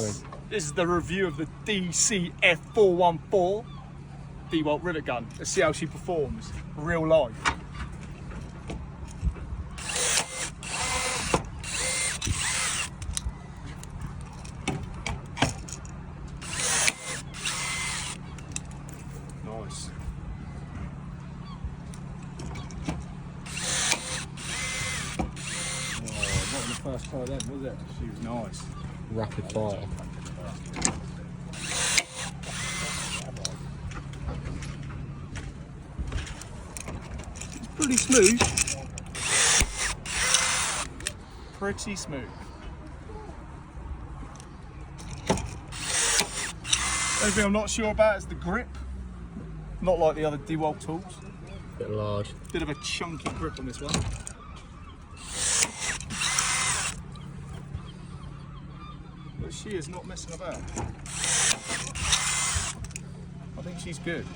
This is the review of the DCF414 Dewalt rivet gun. Let's see how she performs real life. Nice. Oh, not the first try then, was it? She was nice. Rapid fire. It's pretty smooth. Pretty smooth. Only thing I'm not sure about is the grip. Not like the other Dewalt tools. Bit large. Bit of a chunky grip on this one. But she is not messing about. I think she's good.